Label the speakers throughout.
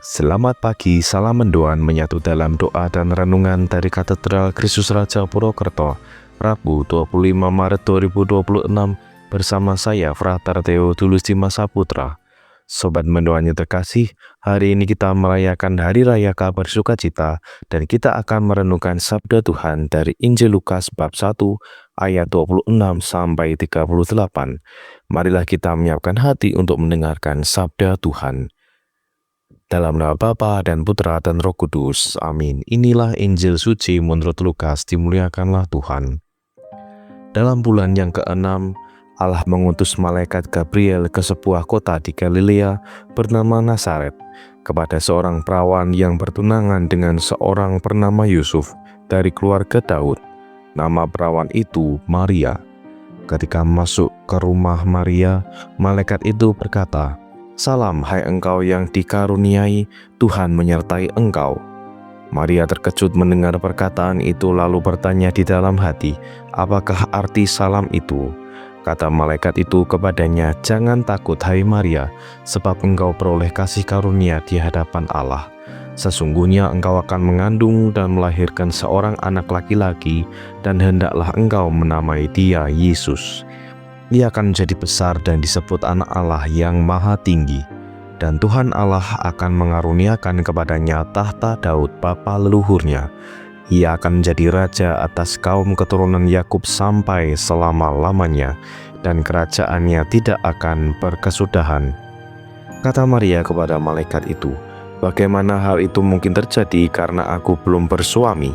Speaker 1: Selamat pagi, salam mendoan menyatu dalam doa dan renungan dari Katedral Kristus Raja Purwokerto, Rabu 25 Maret 2026 bersama saya Frater Theodulus Dimas Saputra. Sobat mendoan yang terkasih, hari ini kita merayakan Hari Raya Kabar Sukacita dan kita akan merenungkan Sabda Tuhan dari Injil Lukas bab 1 ayat 26 sampai 38. Marilah kita menyiapkan hati untuk mendengarkan Sabda Tuhan. Dalam nama Bapa dan Putra dan Roh Kudus. Amin. Inilah Injil suci menurut Lukas, dimuliakanlah Tuhan. Dalam bulan yang ke-6, Allah mengutus malaikat Gabriel ke sebuah kota di Galilea bernama Nazaret, kepada seorang perawan yang bertunangan dengan seorang bernama Yusuf dari keluarga Daud. Nama perawan itu Maria. Ketika masuk ke rumah Maria, malaikat itu berkata, "Salam, hai engkau yang dikaruniai, Tuhan menyertai engkau." Maria terkejut mendengar perkataan itu lalu bertanya di dalam hati, "Apakah arti salam itu?" Kata malaikat itu kepadanya, "Jangan takut, hai Maria, sebab engkau peroleh kasih karunia di hadapan Allah. Sesungguhnya engkau akan mengandung dan melahirkan seorang anak laki-laki, dan hendaklah engkau menamai dia Yesus. Ia akan menjadi besar dan disebut anak Allah yang maha tinggi. Dan Tuhan Allah akan mengaruniakan kepadanya tahta Daud bapa leluhurnya. Ia akan menjadi raja atas kaum keturunan Yakub sampai selama-lamanya, dan kerajaannya tidak akan berkesudahan." Kata Maria kepada malaikat itu, "Bagaimana hal itu mungkin terjadi karena aku belum bersuami?"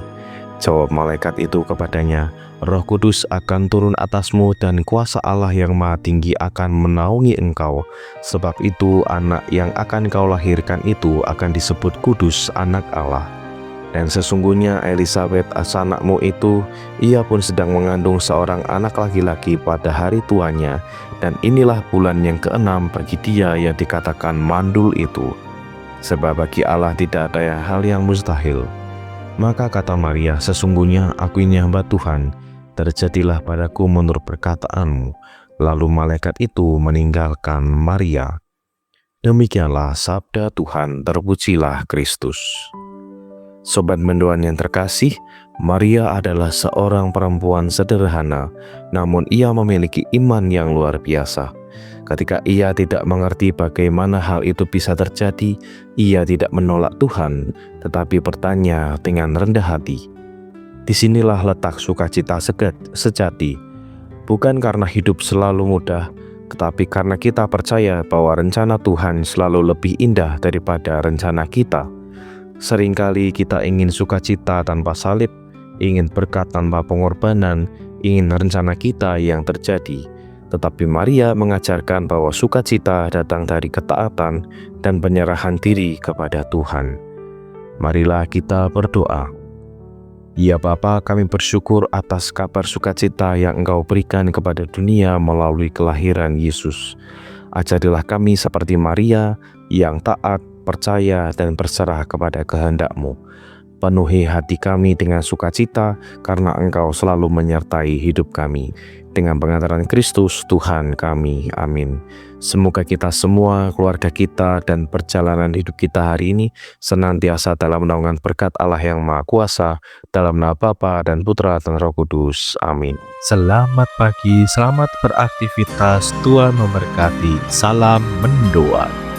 Speaker 1: Jawab malaikat itu kepadanya, "Roh Kudus akan turun atasmu dan kuasa Allah yang Maha Tinggi akan menaungi engkau. Sebab itu anak yang akan kau lahirkan itu akan disebut kudus, anak Allah. Dan sesungguhnya Elisabet asanakmu itu, ia pun sedang mengandung seorang anak laki-laki pada hari tuanya. Dan inilah bulan yang ke-6 bagi dia yang dikatakan mandul itu. Sebab bagi Allah tidak ada hal yang mustahil." Maka kata Maria, "Sesungguhnya aku ini hamba Tuhan, terjadilah padaku menurut perkataanmu." Lalu malaikat itu meninggalkan Maria. Demikianlah sabda Tuhan, terpujilah Kristus. Sobat mendoan yang terkasih, Maria adalah seorang perempuan sederhana, namun ia memiliki iman yang luar biasa. Ketika ia tidak mengerti bagaimana hal itu bisa terjadi, ia tidak menolak Tuhan, tetapi bertanya dengan rendah hati. Disinilah letak sukacita sejati, bukan karena hidup selalu mudah, tetapi karena kita percaya bahwa rencana Tuhan selalu lebih indah daripada rencana kita. Seringkali kita ingin sukacita tanpa salib, ingin berkat tanpa pengorbanan, ingin rencana kita yang terjadi. Tetapi Maria mengajarkan bahwa sukacita datang dari ketaatan dan penyerahan diri kepada Tuhan. Marilah kita berdoa. Ya Bapa, kami bersyukur atas kabar sukacita yang Engkau berikan kepada dunia melalui kelahiran Yesus. Ajarilah kami seperti Maria yang taat, percaya, dan berserah kepada kehendak-Mu. Penuhi hati kami dengan sukacita karena Engkau selalu menyertai hidup kami. Dengan pengantaran Kristus Tuhan kami. Amin. Semoga kita semua, keluarga kita, dan perjalanan hidup kita hari ini senantiasa dalam naungan berkat Allah yang Maha Kuasa, dalam nama Bapa dan Putra dan Roh Kudus. Amin.
Speaker 2: Selamat pagi, selamat beraktivitas, Tuhan memberkati. Salam mendoa.